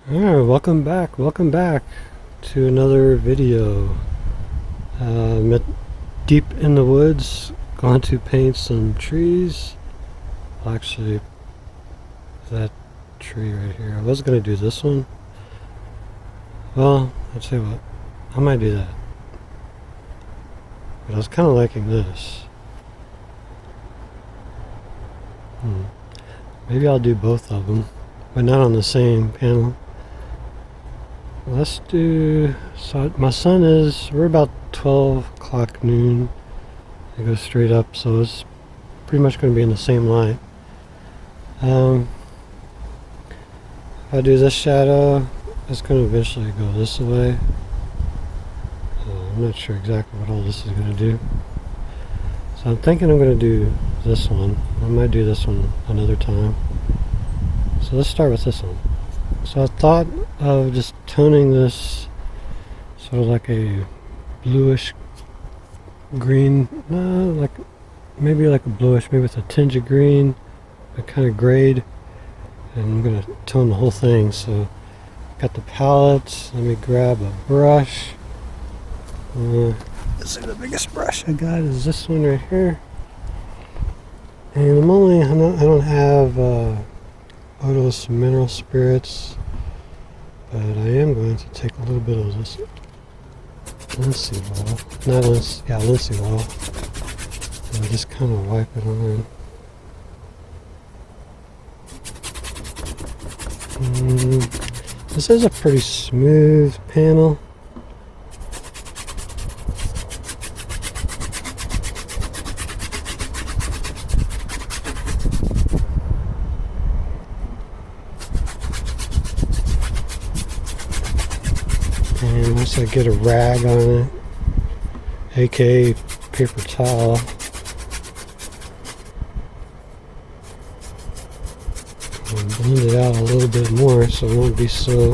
Alright, welcome back to another video. I'm deep in the woods, going to paint some trees. Actually, that tree right here. I was going to do this one. Well, I'll tell you what, I might do that. But I was kind of liking this. Maybe I'll do both of them, but not on the same panel. Let's do, so my sun is, we're about 12 o'clock noon. It goes straight up, so it's pretty much going to be in the same light. If I do this shadow, it's going to eventually go this way. I'm not sure exactly what all this is going to do. So I'm thinking I'm going to do this one. I might do this one another time. So let's start with this one. So I thought of just toning this sort of like a bluish green, like maybe like a bluish, maybe with a tinge of green, a kind of grayed, and I'm going to tone the whole thing. So got the palette. Let me grab a brush. This is the biggest brush I got is this one right here, and I don't have odorless mineral spirits, but I am going to take a little bit of this linseed oil, linseed oil, and just kind of wipe it on. This is a pretty smooth panel. And once I get a rag on it, aka paper towel, I'll blend it out a little bit more so it won't be so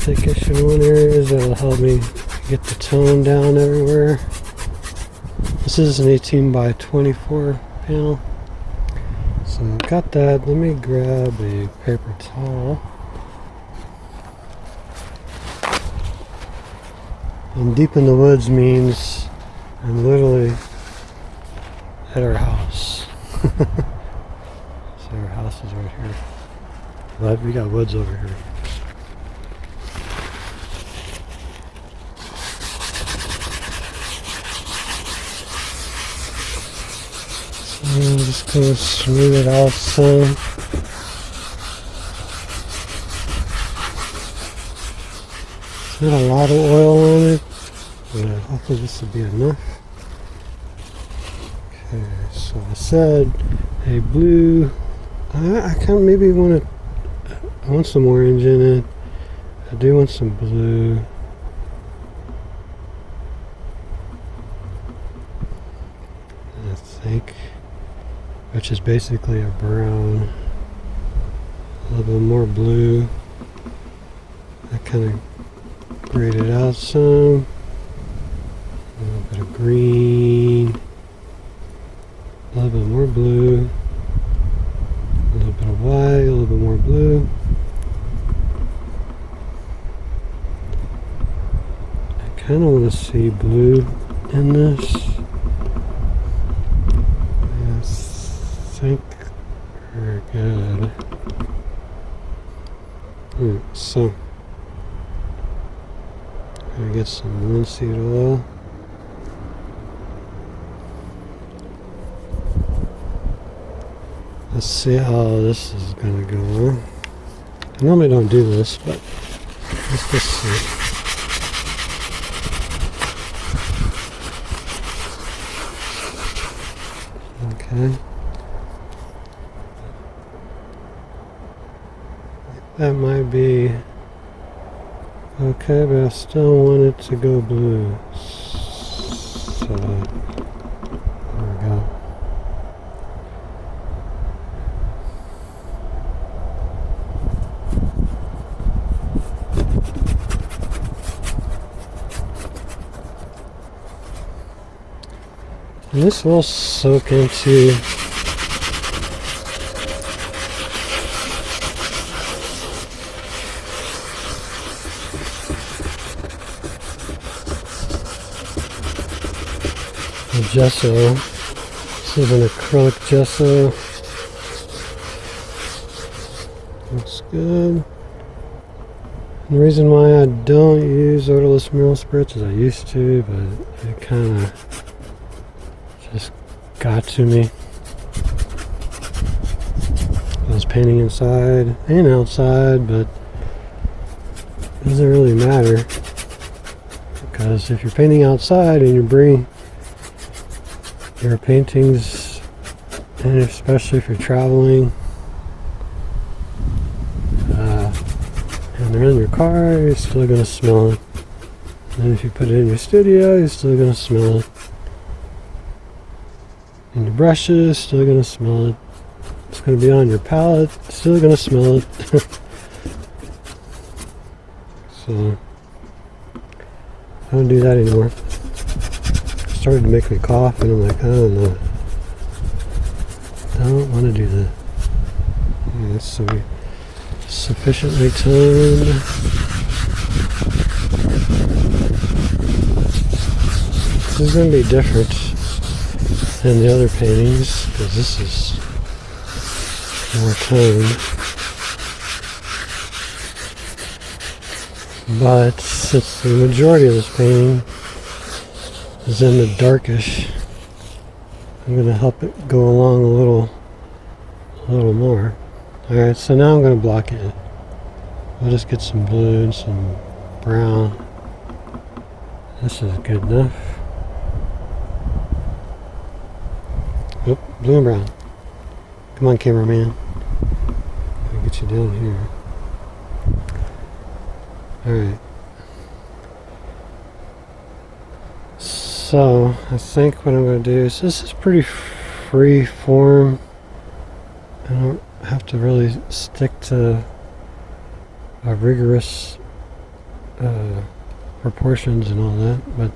thickish in one area. That'll help me get the tone down everywhere. This is an 18 by 24 panel. So I've got that. Let me grab a paper towel. And deep in the woods means I'm literally at our house. So our house is right here. But we got woods over here. So I'm just going to smooth it out some. Not a lot of oil on it, but hopefully this will be enough. Okay, so I said a blue. I kind of maybe want to. I want some orange in it. I do want some blue. I think, which is basically a brown. A little bit more blue. I kind of grade it out some, a little bit of green, a little bit more blue, a little bit of white, a little bit more blue. I kind of want to see blue in this. I think we're good. So gonna get some linseed oil. Let's see how this is gonna go on. I normally don't do this, but let's just see. Okay. That might be okay, but I still want it to go blue. So, there we go. And this will soak into gesso. This is an acrylic gesso. Looks good. And the reason why I don't use odorless mural spritz is I used to, but it kind of just got to me. I was painting inside and outside, but it doesn't really matter, because if you're painting outside and you bring your paintings, and especially if you're traveling, and they're in your car, you're still going to smell it. And if you put it in your studio, you're still going to smell it. And your brushes, still going to smell it. It's going to be on your palette, still going to smell it. So, I don't do that anymore. It started to make me cough, and I'm like, I don't know. I don't want to do that. Yeah, so sufficiently toned. This is going to be different than the other paintings, because this is more toned. But since the majority of this painting is in the darkish, I'm going to help it go along a little more. Alright, so now I'm going to block it. We'll just get some blue and some brown. This is good enough. Oop, blue and brown. Come on, cameraman. I'll get you down here. Alright. So, I think what I'm going to do is, this is pretty free form. I don't have to really stick to a rigorous proportions and all that, but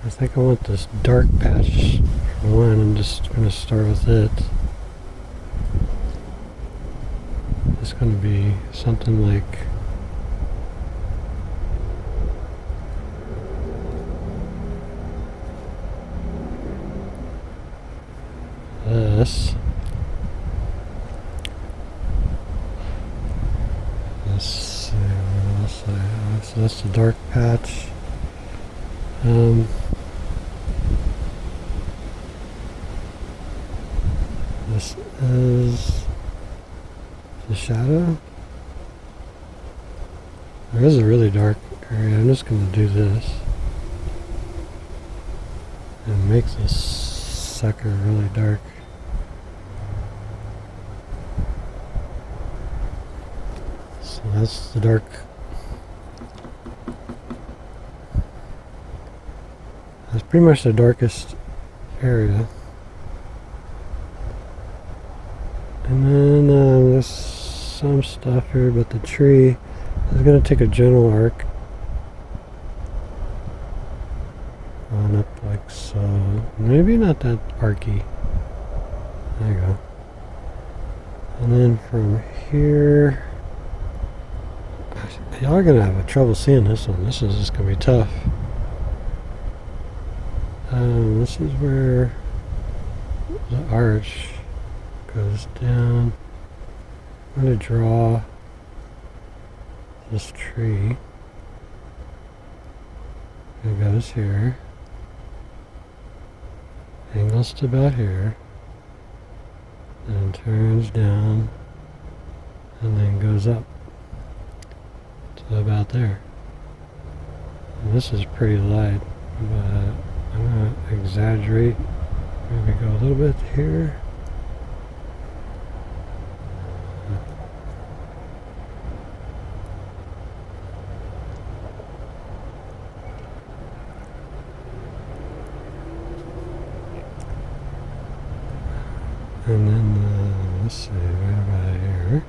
I think I want this dark patch for one. I'm just going to start with it. It's going to be something like this. Let's see what else I have. So that's the dark patch. This is the shadow. There is a really dark area. I'm just going to do this and make this sucker really dark. So that's the dark. That's pretty much the darkest area. And then there's some stuff here, but the tree is going to take a general arc on up like so. Maybe not that archy. There you go. And then from here, y'all are going to have trouble seeing this one. This is just going to be tough. This is where the arch goes down. I'm going to draw this tree. It goes here. Angles to about here. And turns down. And then goes up to about there. And this is pretty light, but I'm going to exaggerate. Maybe go a little bit here. And then, let's see, right about here.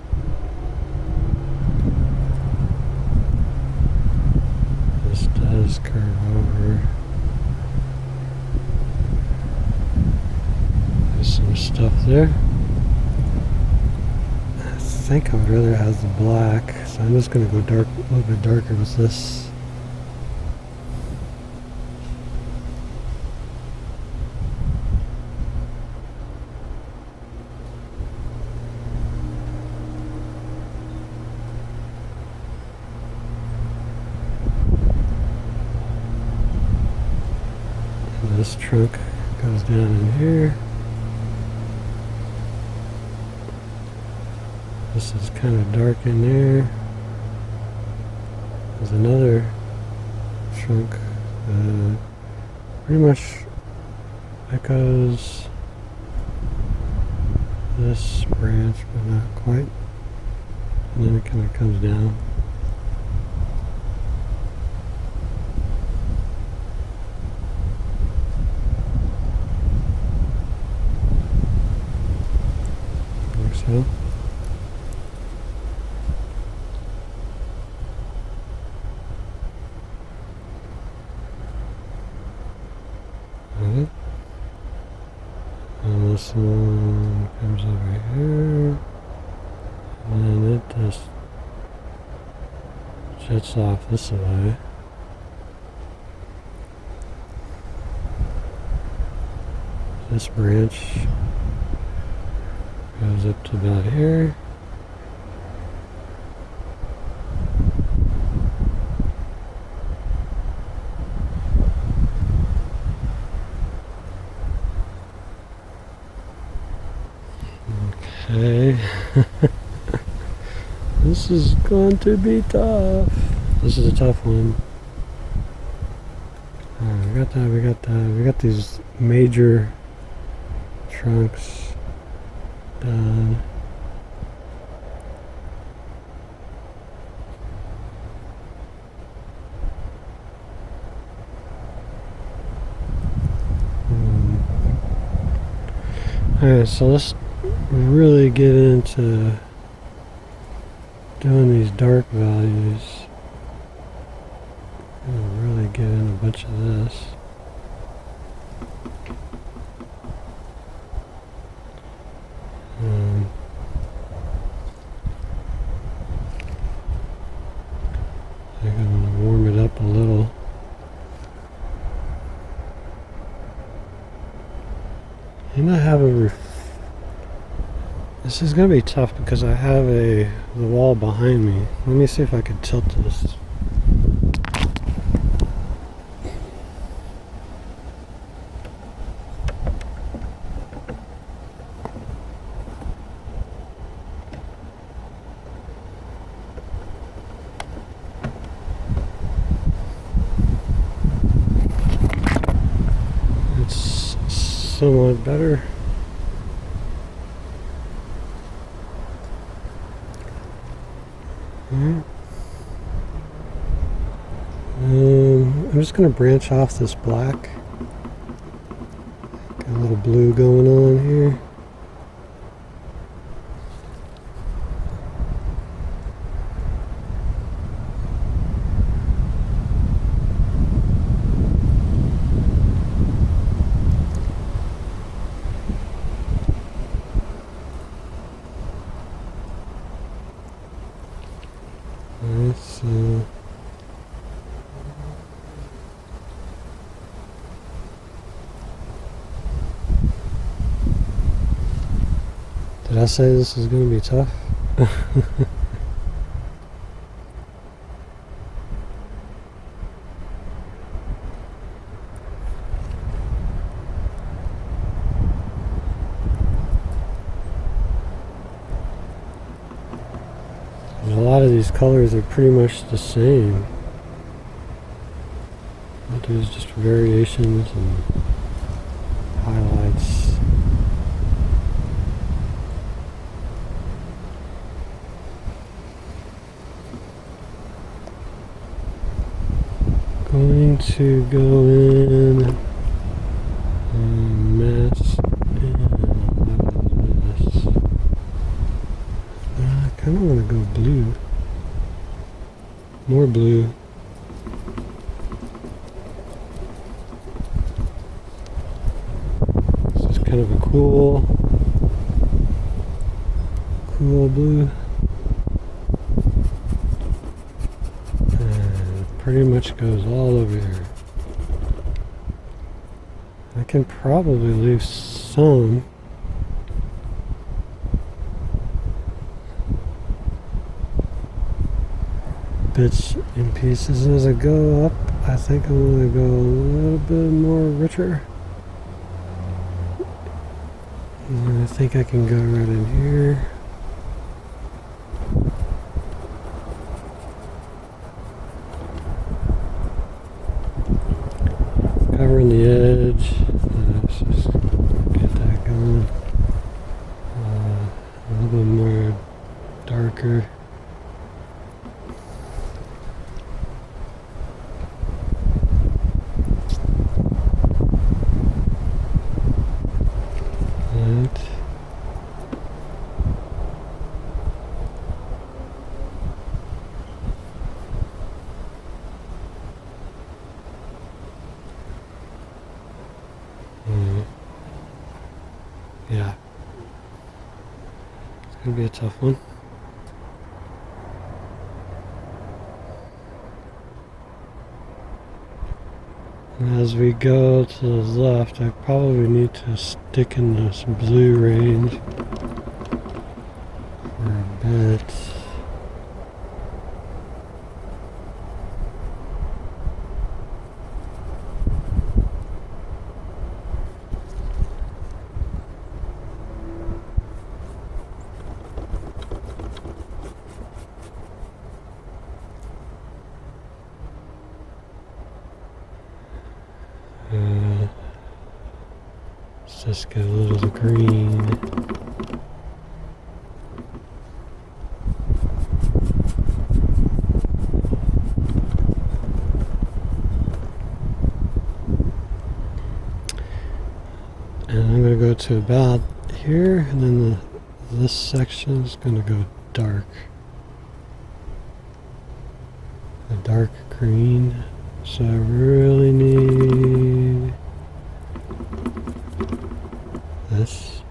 This does curve over. There's some stuff there. I think I would rather have the black, so I'm just going to go dark, a little bit darker with this. this trunk goes down in here. This is kind of dark in there. There's another trunk. Pretty much echoes this branch, but not quite. And then it kind of comes down. Like so. And this one comes over here, and then it just jets off this way. This branch goes up to about here. Okay. This is going to be tough. This is a tough one. We got that, we got that. We got these major trunks done. Alright, so let's really get into doing these dark values. Really get in a bunch of this. I'm going to warm it up a little. And I have a this is going to be tough because I have the wall behind me. Let me see if I can tilt this. It's somewhat better. I'm just going to branch off this black. Got a little blue going on here. Did I say this is going to be tough? A lot of these colors are pretty much the same. What do is just variations and highlights. Going to go in and mask in. What is this? I kind of want to go blue. More blue. This is kind of a cool blue. Pretty much goes all over here. I can probably leave some bits and pieces as I go up. I think I'm going to go a little bit more richer. I think I can go right in here. Covering the edge. Let's just get that going. A little bit more darker. Yeah, it's gonna be a tough one. And as we go to the left, I probably need to stick in this blue range for a bit. Let's just get a little of the green. And I'm going to go to about here, and then this section is going to go dark. A dark green. So I really need this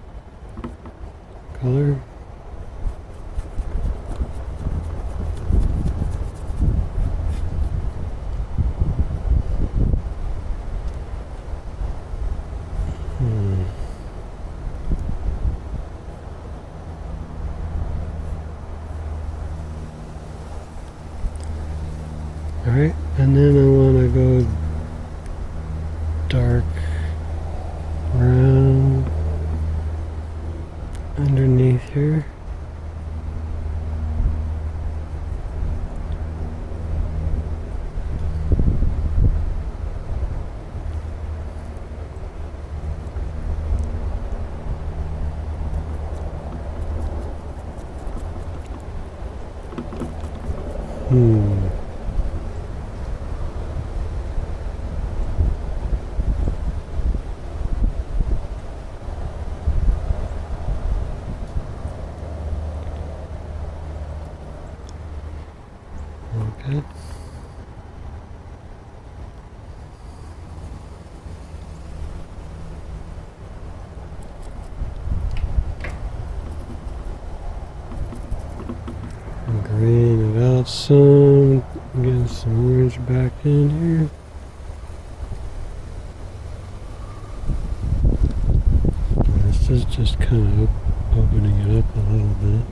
color. Alright, and then I want to go dark brown underneath here. Okay. Green it out some, get some orange back in here. This is just kind of opening it up a little bit.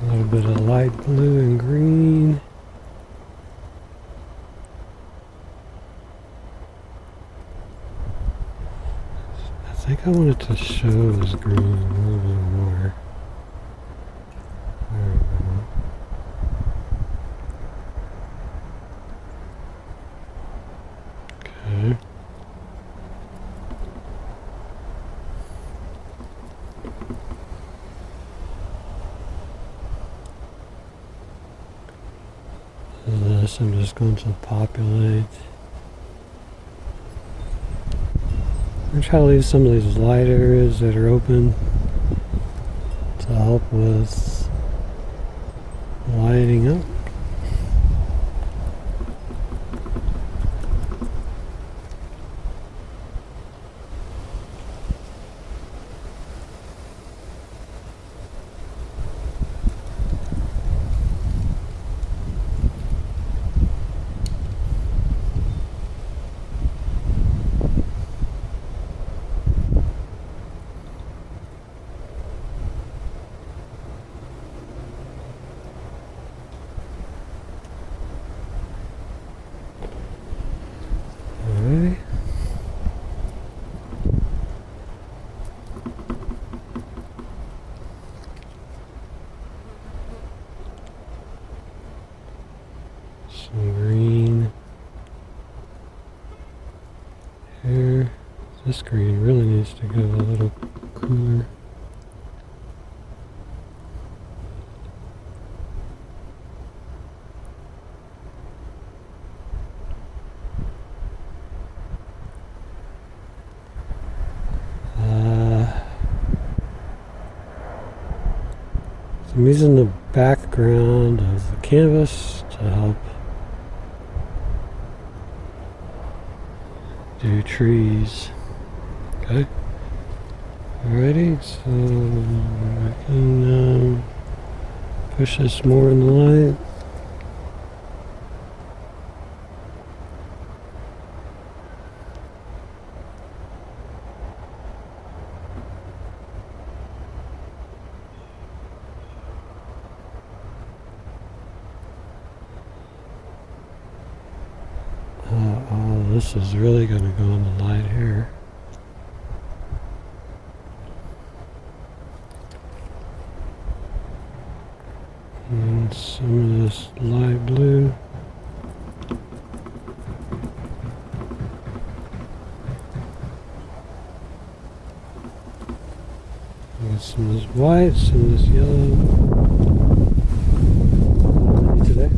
A little bit of light blue and green. I think I wanted to show this green a little bit more. There we go. Okay. this, I'm just going to populate. I'm trying to leave some of these light areas that are open to help with lighting up. Alrighty. Some green here. This green really needs to go a little cooler. I'm using the background of the canvas to help do trees. Okay. Alrighty, so I can push this more in the light. This is really going to go in the light here. And some of this light blue. And some of this white, some of this yellow. Today.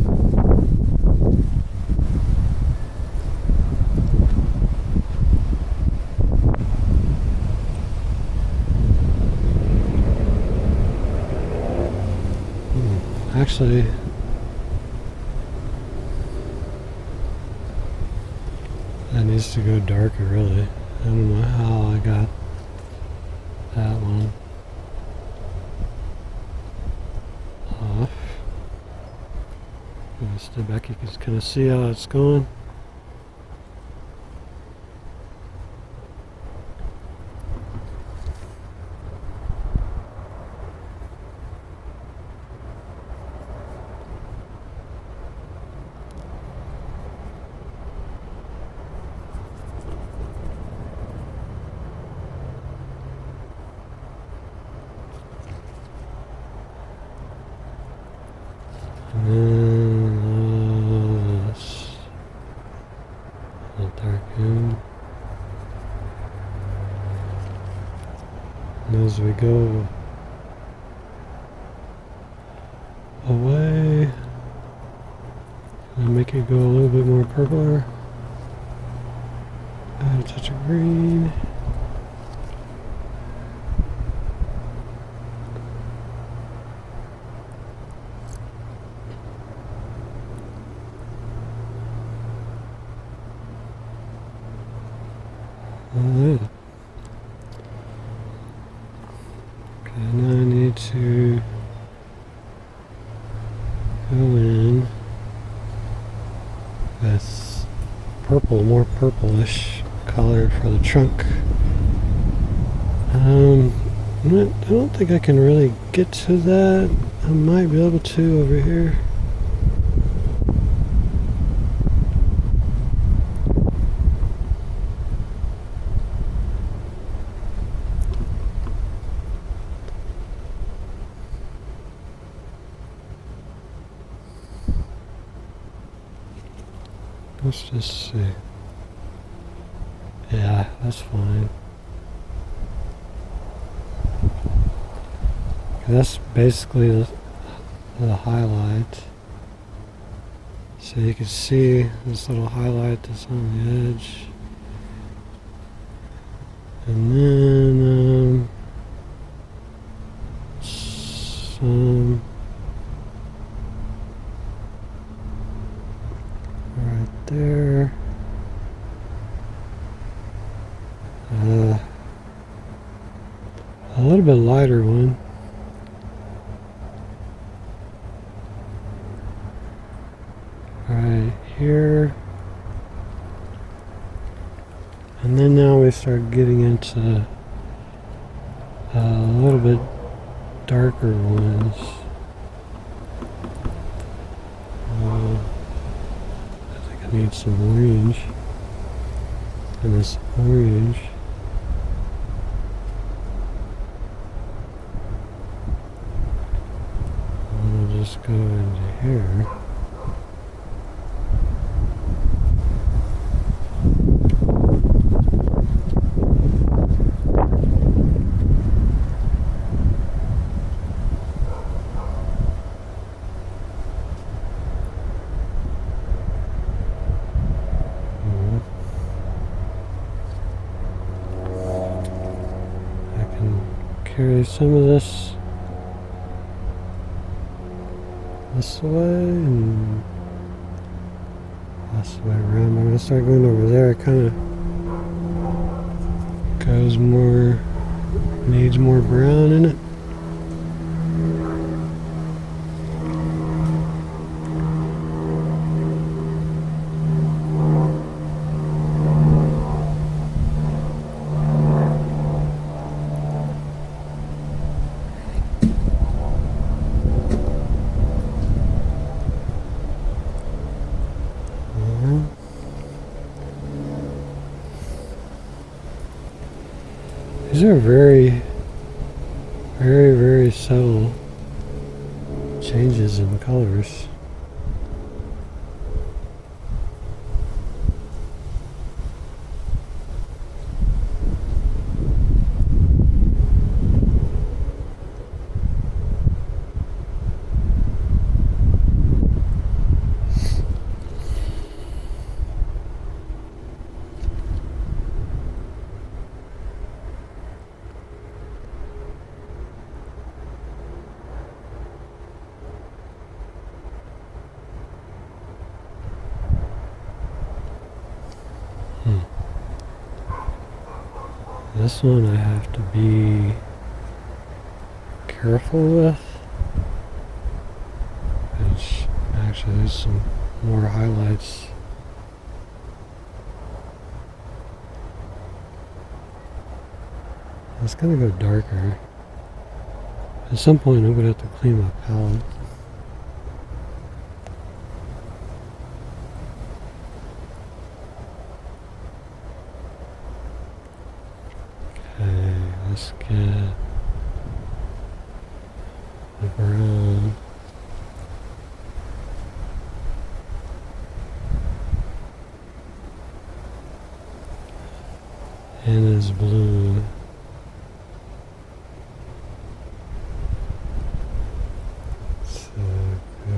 Actually, that needs to go darker, really. I don't know how I got that one off. I'm gonna step back, you can kind of see how it's going. And then this will darken. And as we go away, I'll make it go a little bit more purpler. Add a touch of green. Alright. Okay, now I need to go in with purple, more purplish color for the trunk. I don't think I can really get to that. I might be able to over here. Let's just see. Yeah, that's fine. That's basically the highlight. So you can see this little highlight that's on the edge. And then some right there. A little bit lighter one. Right here. And then now we start getting into a little bit darker ones. I think I need some orange. And this orange. I'll just go into here. Carry some of this way and this way around. I'm going to start going over there. It kind of goes more, needs more brown in it. These are very, very, very subtle changes in colors. This one I have to be careful with. Which actually there's some more highlights. It's gonna go darker. At some point I'm gonna have to clean my palette. Let's get the brown. And his blue. So go.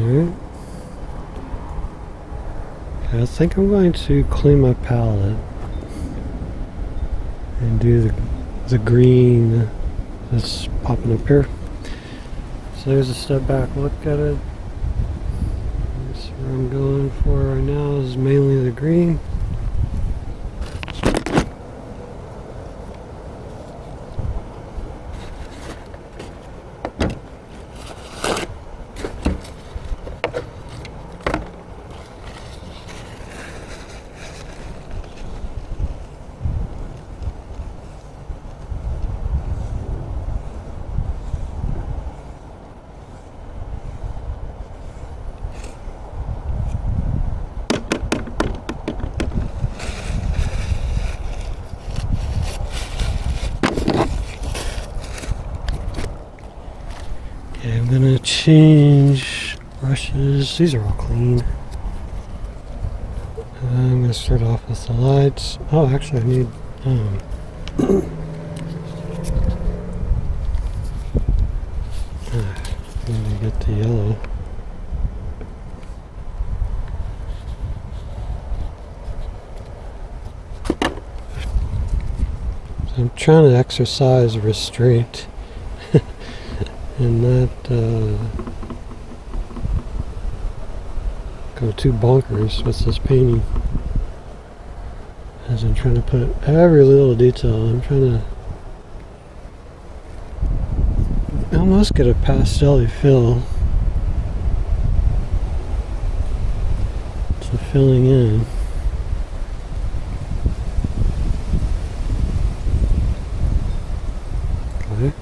Alright. Okay, I think I'm going to clean my palette and do the green that's popping up here. So there's a step back look at it. That's where I'm going for right now is mainly the green. Okay, I'm gonna change brushes. These are all clean. I'm gonna start off with the lights. Oh, actually, I need I need to get the yellow. So I'm trying to exercise restraint and not go too bonkers with this painting. As I'm trying to put every little detail, I'm trying to almost get a pastel-y feel to filling in. Okay.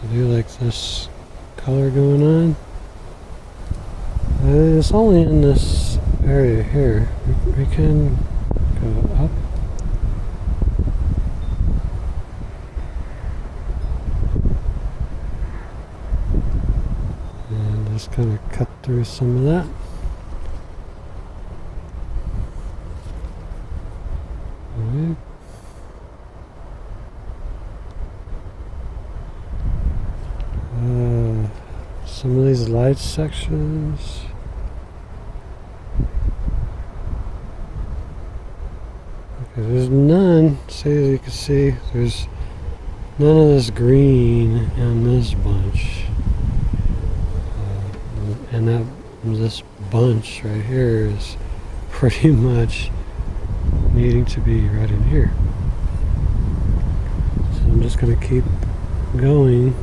I do like this color going on. It's only in this area here. We can go up. And just kind of cut through some of that. Alright. Some of these light sections. Okay, there's none. See, as you can see, there's none of this green in this bunch. And this bunch right here is pretty much needing to be right in here. So I'm just going to keep going.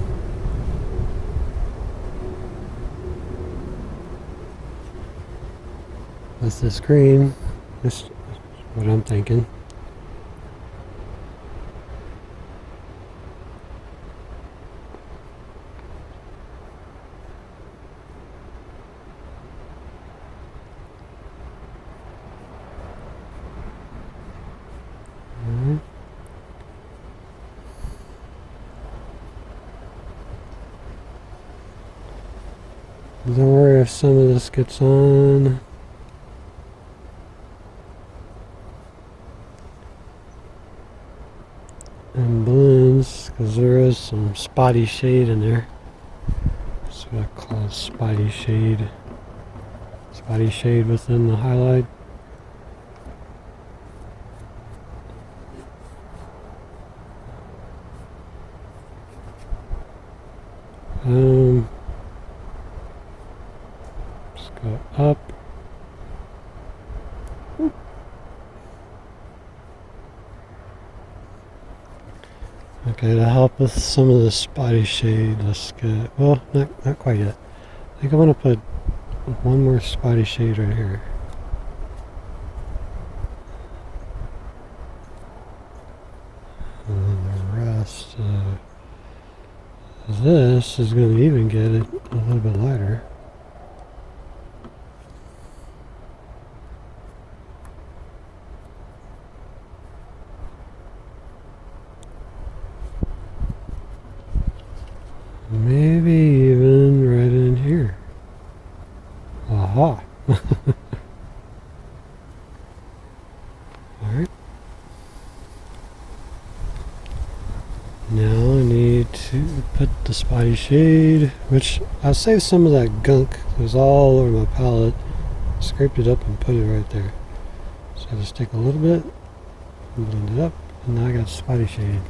With this green, this is what I'm thinking. Don't worry if some of this gets on. And blends, because there is some spotty shade in there. That's what I call spotty shade. Spotty shade within the highlight. Let's go up. Okay, to help with some of the spotty shade, let's get, well, not quite yet. I think I'm going to put one more spotty shade right here. And then the rest of this is going to even get it a little bit lighter. Maybe even right in here. Aha! Alright. Now I need need to put the spotty shade, which I'll save some of that gunk. It was all over my palette. Scraped it up and put it right there. So I just take a little bit, blend it up, and now I got spotty shade.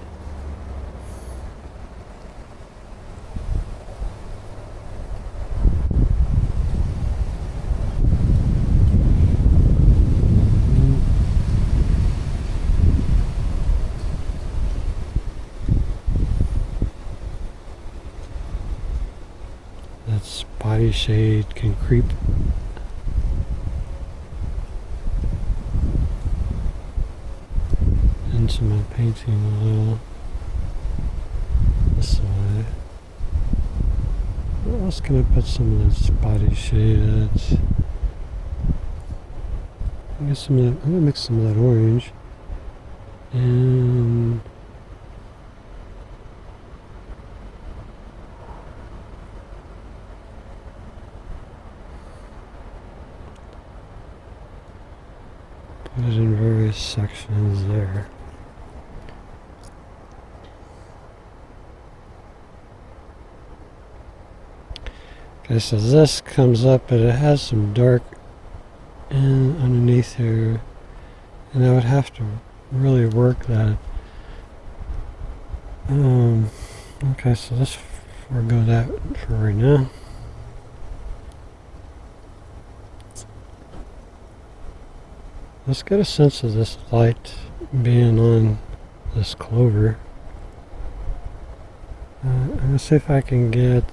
That spotty shade can creep into my painting a little this way. Where else can I put some of that spotty shade at? I guess some of that, I'm gonna mix some of that orange and put it in various sections there. Okay, so this comes up, but it has some dark underneath here, and I would have to really work that. Okay, so let's forego that for right now. Let's get a sense of this light being on this clover. I'm gonna see if I can get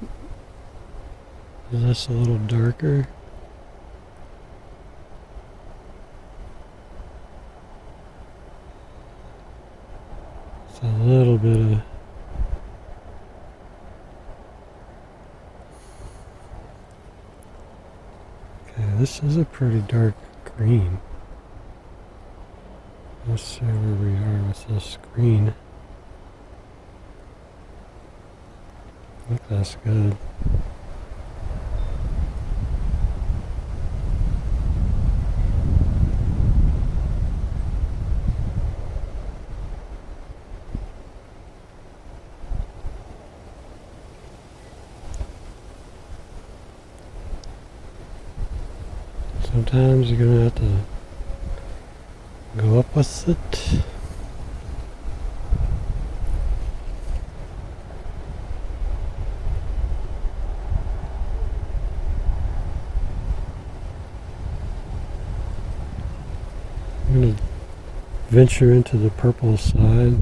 this a little darker. It's a little bit of okay, this is a pretty dark green. Let's see where we are with this green. I think that's good. Sometimes you're gonna have to go up with it. I'm gonna venture into the purple side.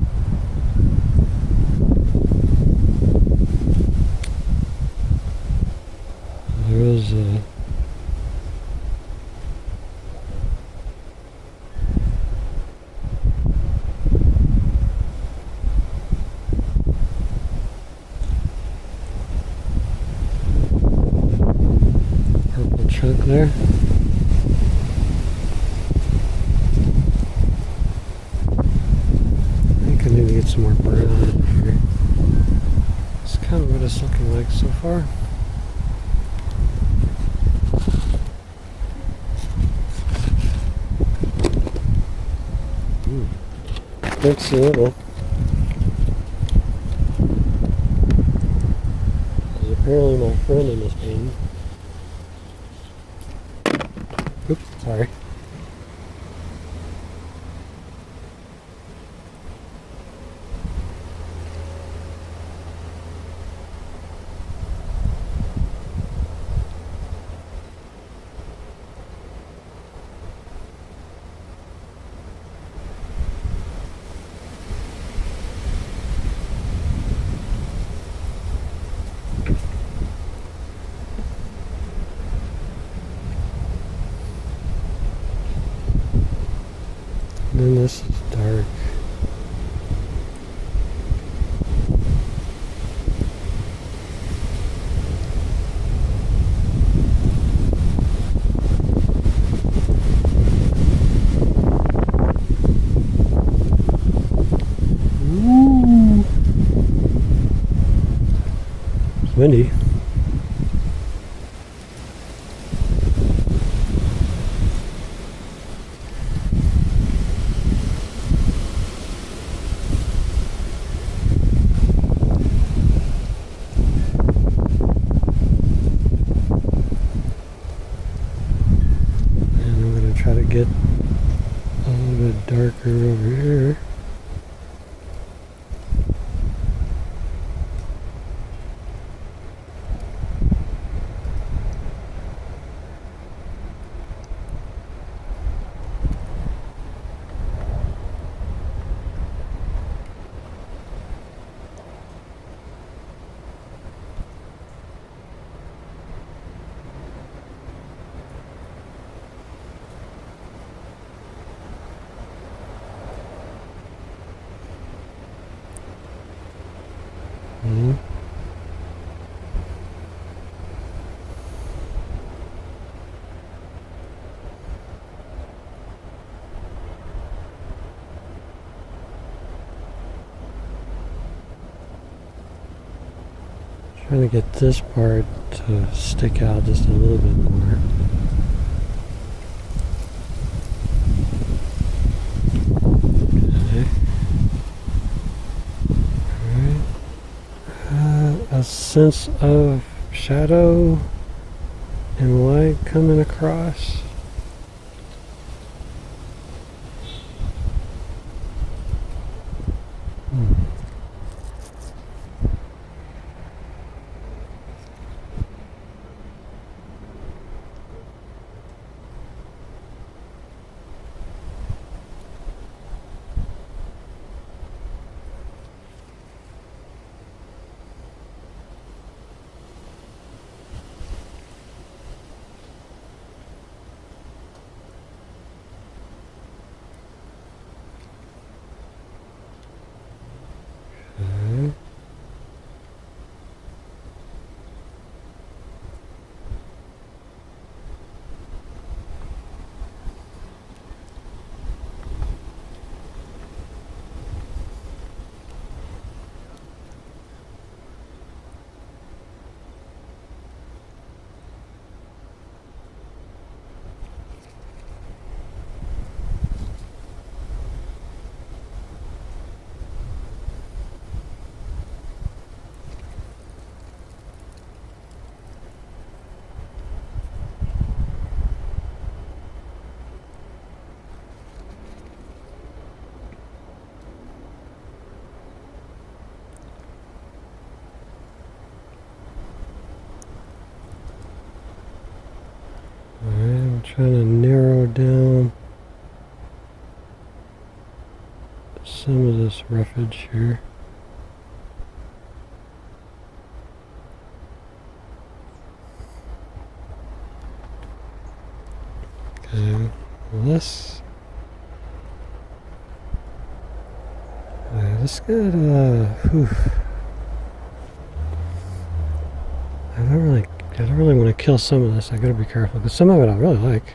There is a chunk there. I think I need to get some more brown in here. That's kind of what it's looking like so far. Thanks a little. There's apparently my friend in this painting. Oops, sorry. And then this is dark. Ooh. It's windy. Hmm. Trying to get this part to stick out just a little bit more. Okay. Alright. A sense of shadow and light coming across. Okay. I'm trying to narrow down some of this roughage here. Okay, let's get I don't really want to kill some of this. I gotta be careful because some of it I really like.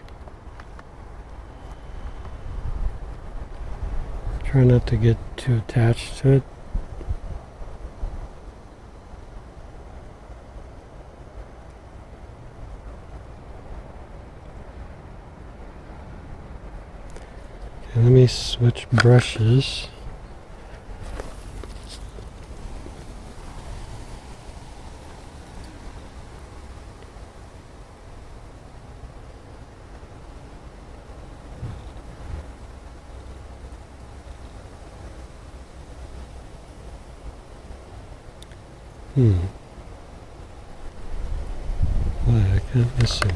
Try not to get too attached to it. Okay, let me switch brushes. Why I can't listen.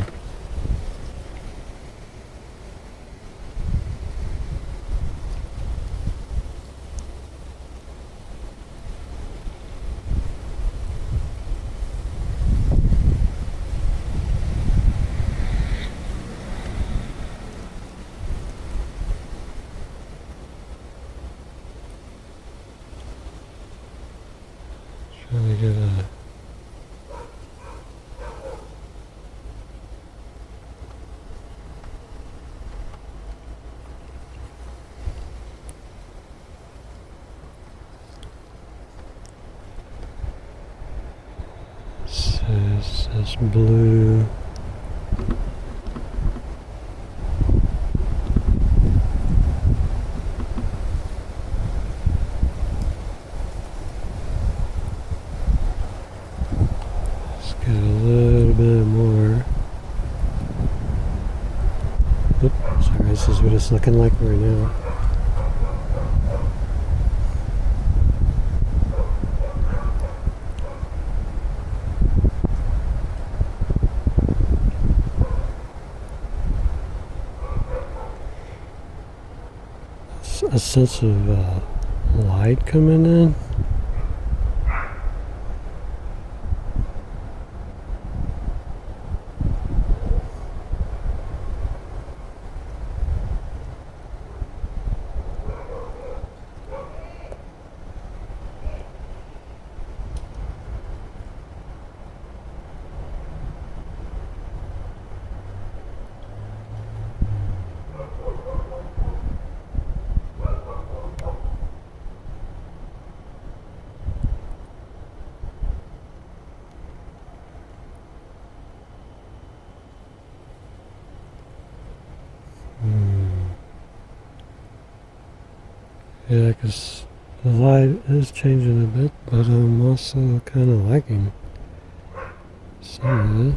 Trying to get a says blue. Let's get a little bit more. Oops, sorry, this is what it's looking like right now. A sense of light coming in. Yeah, because the light is changing a bit, but I'm also kind of liking some of it.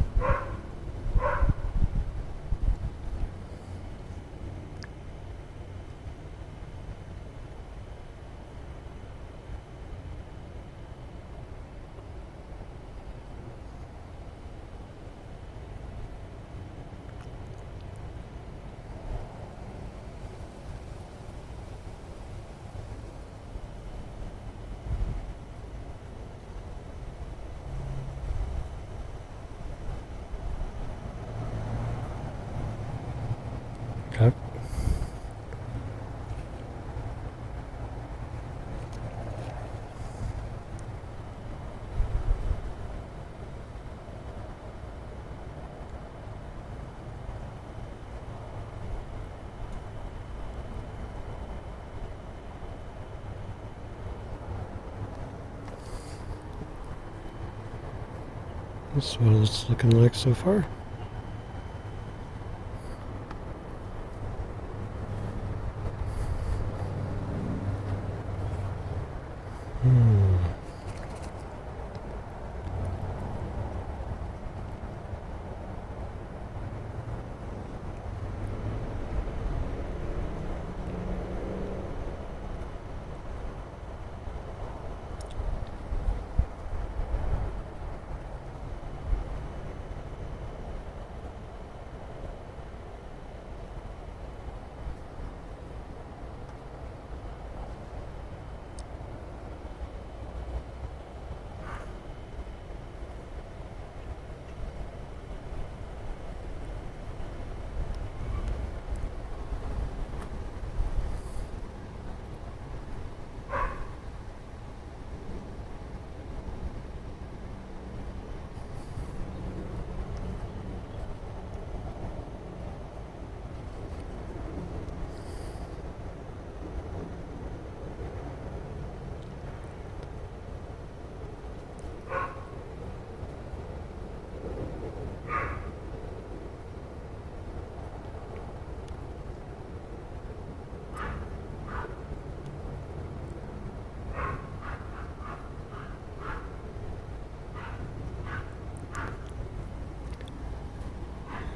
Okay. That's what it's looking like so far.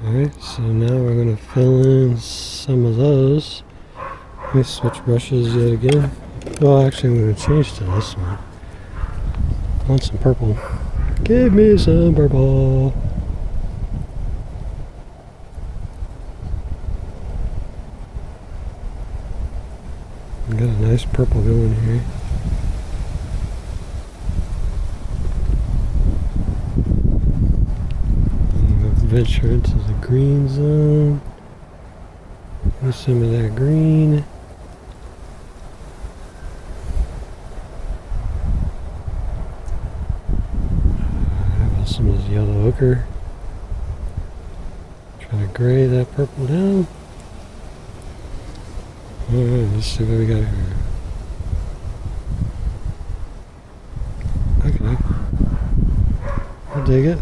Alright, so now we're going to fill in some of those. Let me switch brushes yet again. Well, actually, I'm going to change to this one. I want some purple. Give me some purple. Got a nice purple going here. Venture into the green zone. Get some of that green. How about some of this yellow ochre? Try to gray that purple down. Alright, let's see what we got here. Okay. I'll dig it.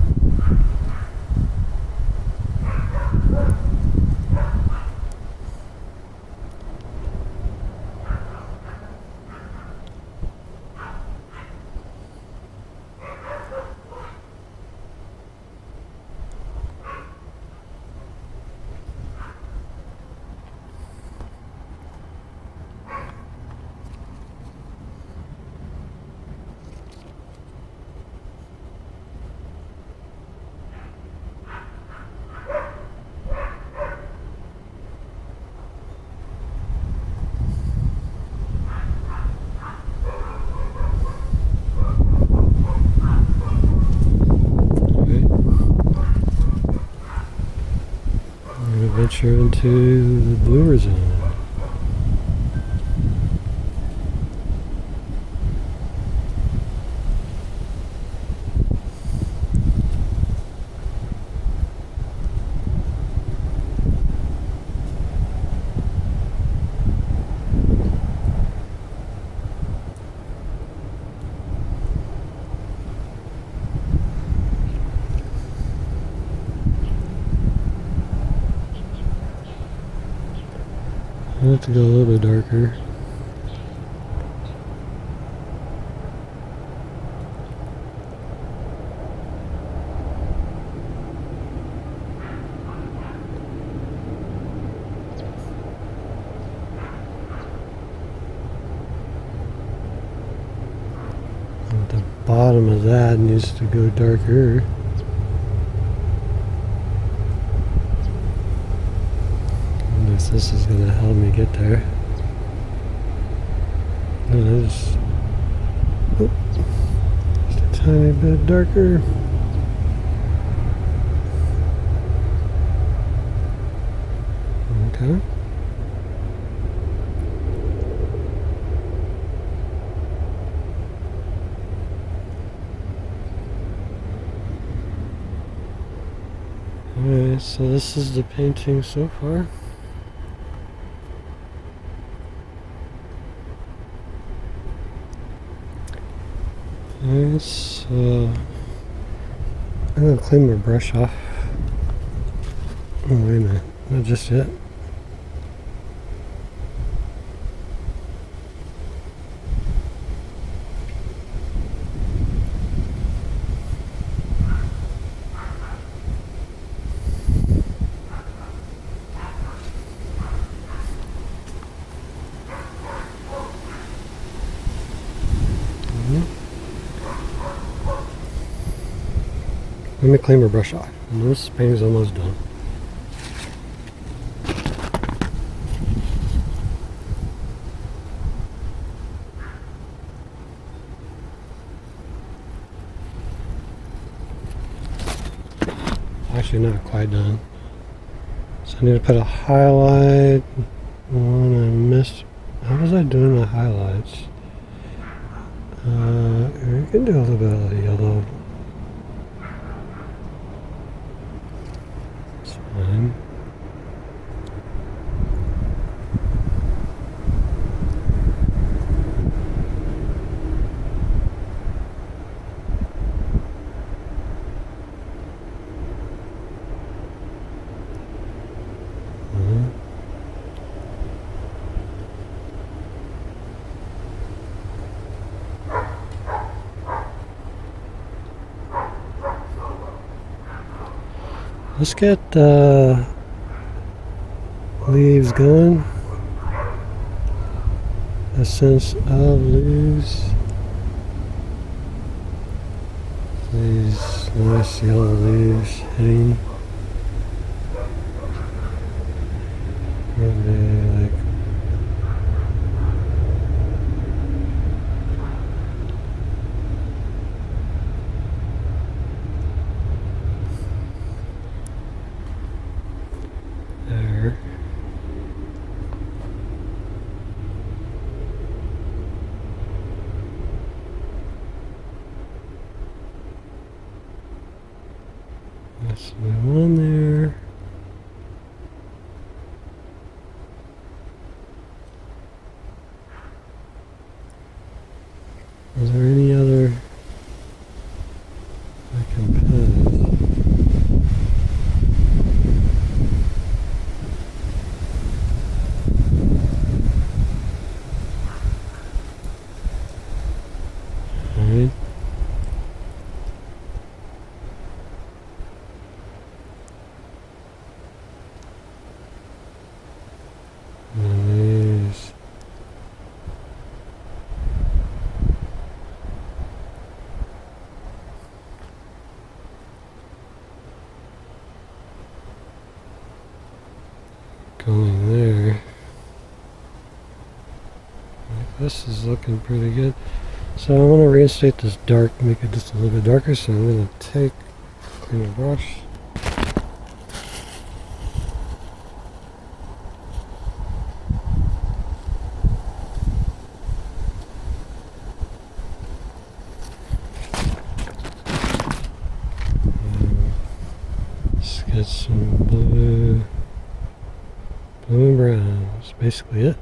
Venture into the bluer zone. I have to go a little bit darker. the bottom of that needs to go darker. Unless this is going to help me get there. Just a tiny bit darker. Okay. Alright, so this is the painting so far. Alright, so I'm going to clean my brush off. Oh, wait a minute, not just yet. Let me clean my brush off. And this painting's almost done. Actually, not quite done. So I need to put a highlight. One I missed. How was I doing the highlights? You can do a little bit of yellow. It's fine. Let's get leaves going. A sense of leaves. These nice yellow leaves hitting. Maybe like there. That's the one there. Is there any other I can put? Alright. And these. Going there. This is looking pretty good. So I want to reinstate this dark, make it just a little bit darker. So I'm going to take a brush. Let's get some blue and brown. That's basically it.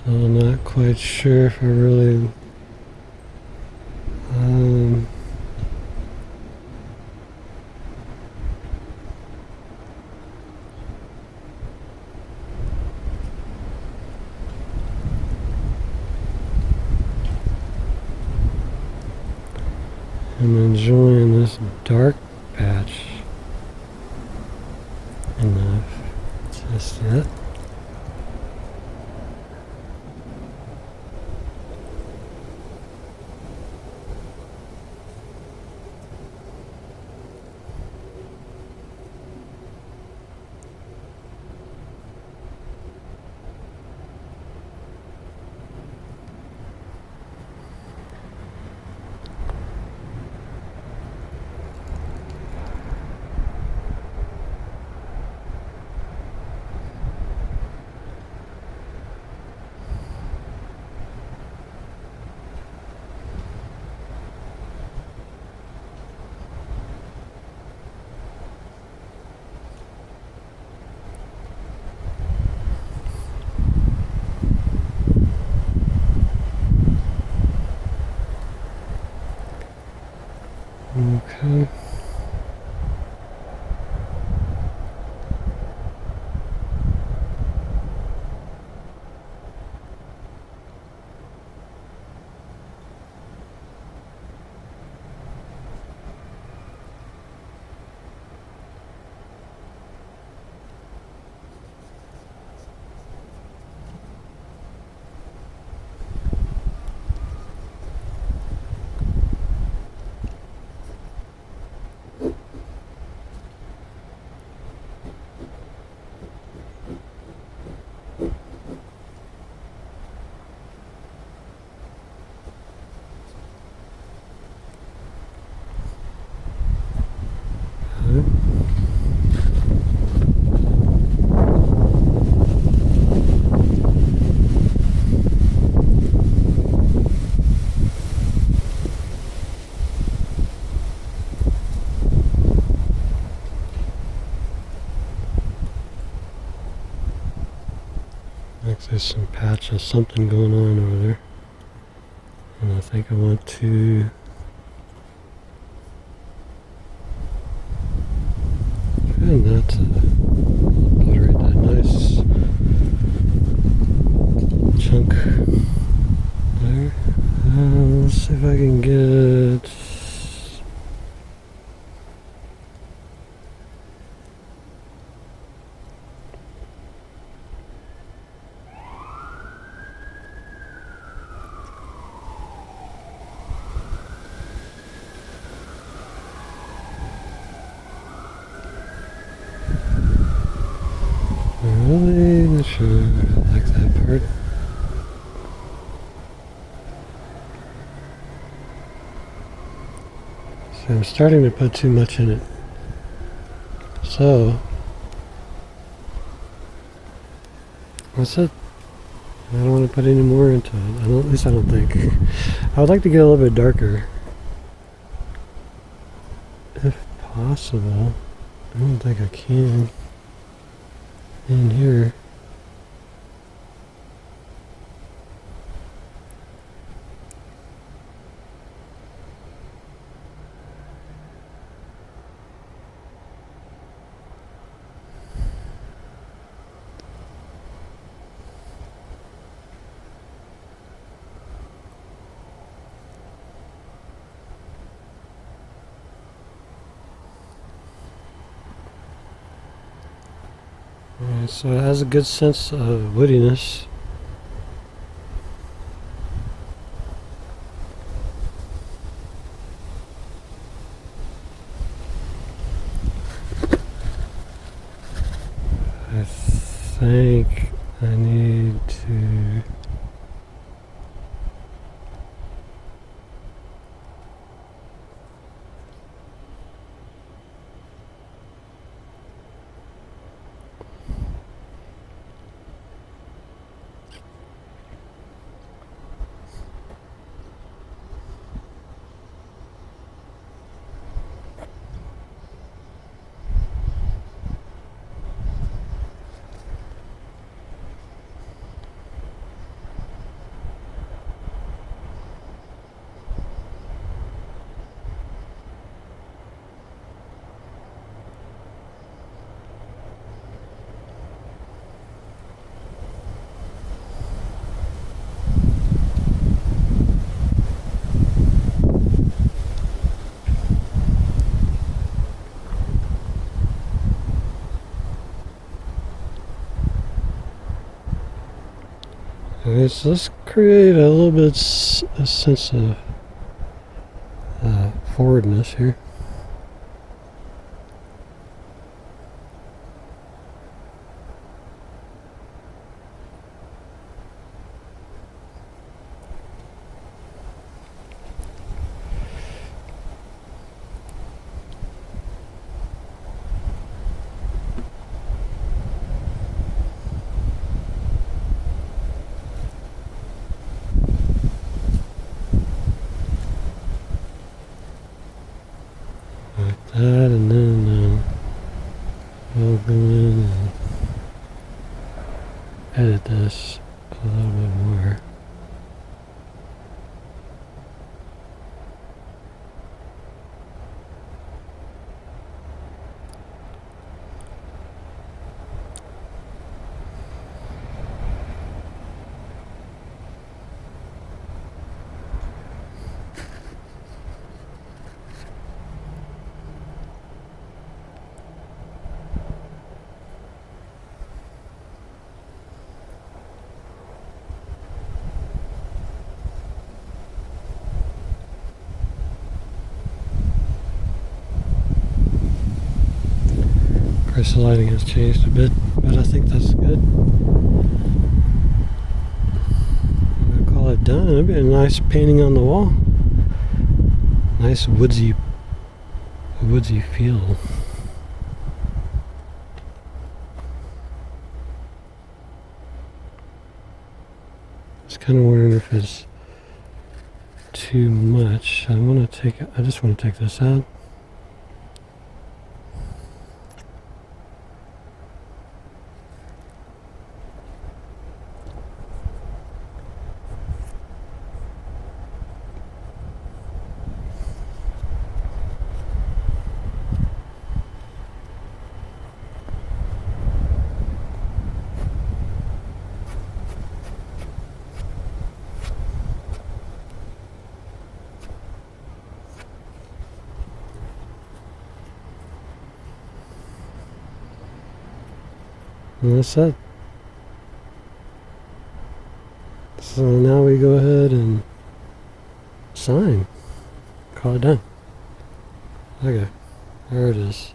So I'm not quite sure if I really I'm enjoying this dark patch enough. Just that. Okay. There's some patch of something going on over there. And I think I want to try not to obliterate that nice chunk there. Let's see if I can get really not sure I like that part. So I'm starting to put too much in it. So what's it? I don't want to put any more into it. At least I don't think. I would like to get a little bit darker, if possible. I don't think I can in here. Alright, so it has a good sense of woodiness. I think I need to Okay, so let's create a little bit a sense of forwardness here. Like that, and then we'll go in and edit this a little bit more. Of course, the lighting has changed a bit, but I think that's good. I'm going to call it done. It'll be a nice painting on the wall. Nice woodsy feel. Just kind of wondering if it's too much. I just want to take this out. And that's it. So now we go ahead and sign. Call it done. Okay, there it is.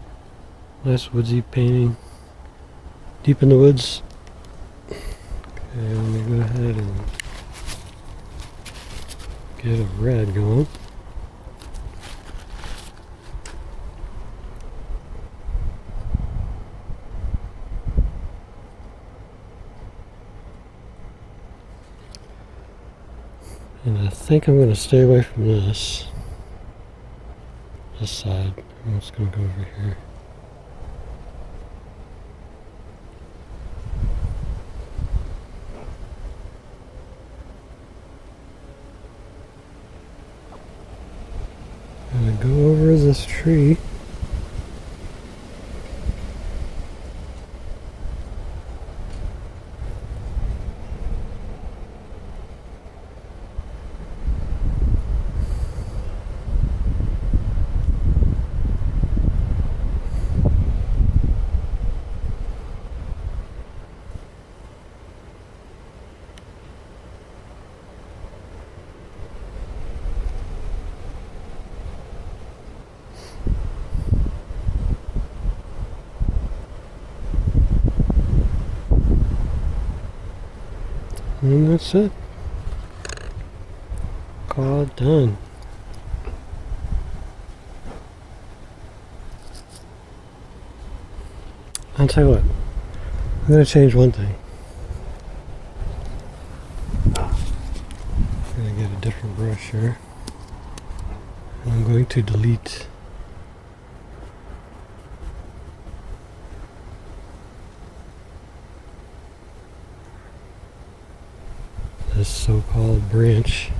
Nice woodsy painting. Deep in the woods. Okay, let me go ahead and get a red going. And I think I'm going to stay away from this side. I'm just going to go over here. I'm going to go over this tree. And that's it. Call it done. I'll tell you what, I'm going to change one thing. I'm going to get a different brush here. And I'm going to delete this so-called branch.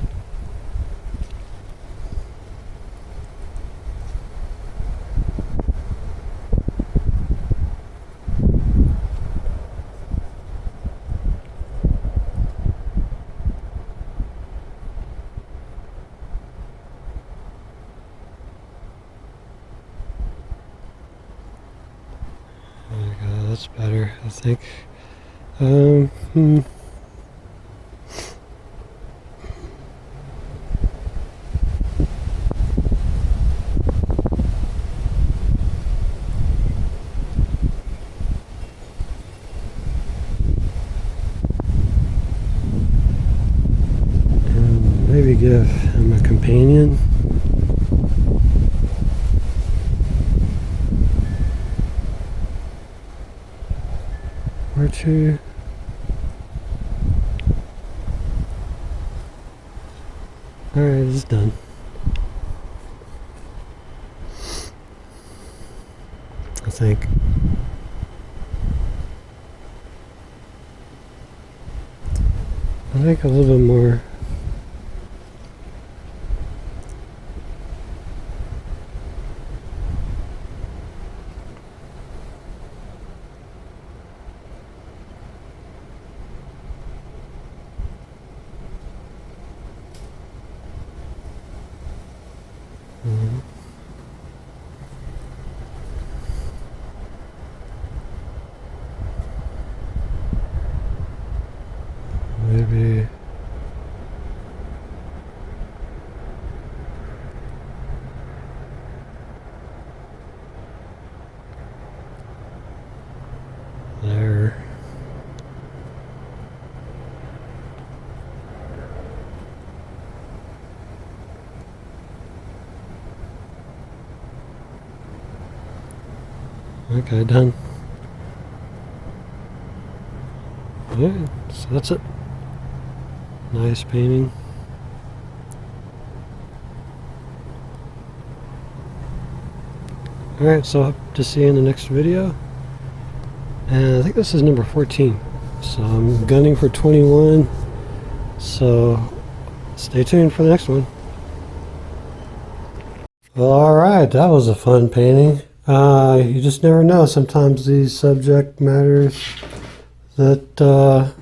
That's better, I think. maybe give him a companion. Or two. Alright, it's done. I think. A little bit more. Maybe there. Okay, done. Yeah, so that's it. Nice painting. Alright, so hope to see you in the next video. And I think this is number 14. So I'm gunning for 21. So stay tuned for the next one. Well, alright, that was a fun painting. You just never know. Sometimes these subject matters that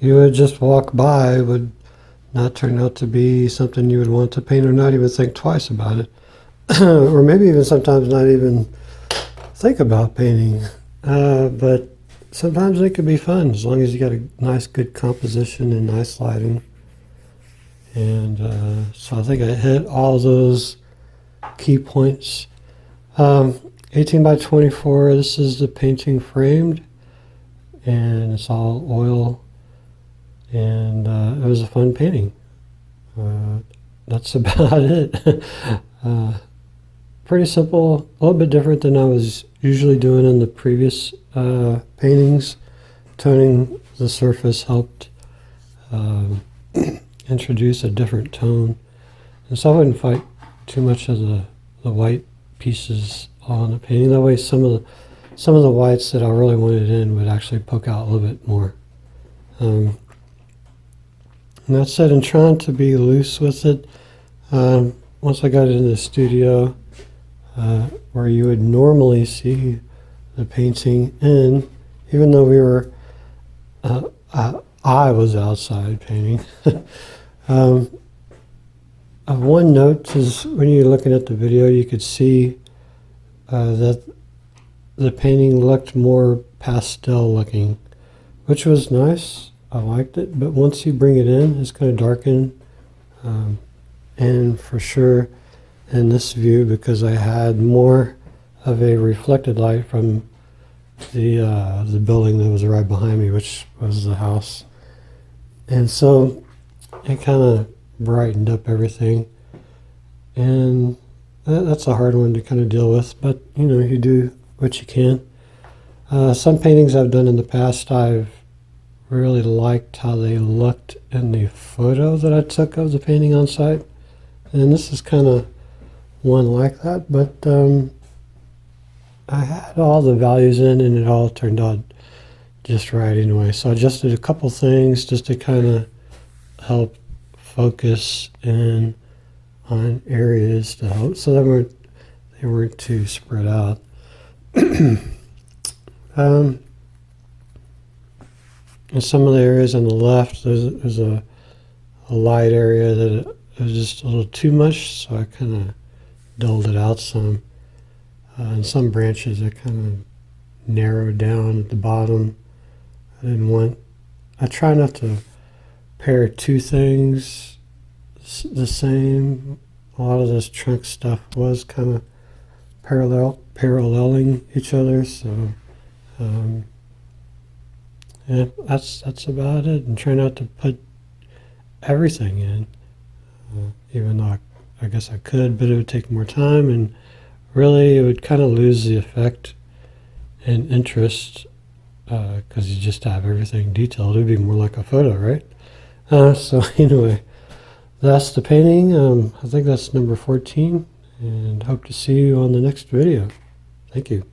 you would just walk by would not turn out to be something you would want to paint or not even think twice about it. Or maybe even sometimes not even think about painting. But sometimes it can be fun as long as you got a nice good composition and nice lighting. And so I think I hit all those key points. 18 by 24, this is the painting framed, and it's all oil, and it was a fun painting. That's about it. Pretty simple, a little bit different than I was usually doing in the previous paintings. Toning the surface helped introduce a different tone, and so I wouldn't fight too much of the white pieces on the painting. That way some of the whites that I really wanted in would actually poke out a little bit more. And that said, in trying to be loose with it, once I got into the studio, where you would normally see the painting in, even though we were, I was outside painting. One note is when you're looking at the video, you could see that the painting looked more pastel looking, which was nice. I liked it, but once you bring it in, it's going to darken. And for sure in this view, because I had more of a reflected light from the building that was right behind me, which was the house. And so it kind of brightened up everything, and that's a hard one to kind of deal with, but you know, you do what you can. Some paintings I've done in the past, I've really liked how they looked in the photo that I took of the painting on site, and this is kind of one like that, but I had all the values in and it all turned out just right anyway. So I adjusted a couple things just to kind of help focus in on areas to help, so they weren't too spread out. And some of the areas on the left, there's a light area that it was just a little too much, so I kind of dulled it out some. And some branches I kind of narrowed down at the bottom. I try not to pair two things the same. A lot of this trunk stuff was kind of paralleling each other, so yeah, that's about it. And try not to put everything in. even though I guess I could, but it would take more time, and really it would kind of lose the effect and interest because you just have everything detailed. It would be more like a photo, right? So anyway, that's the painting. I think that's number 14, and hope to see you on the next video. Thank you.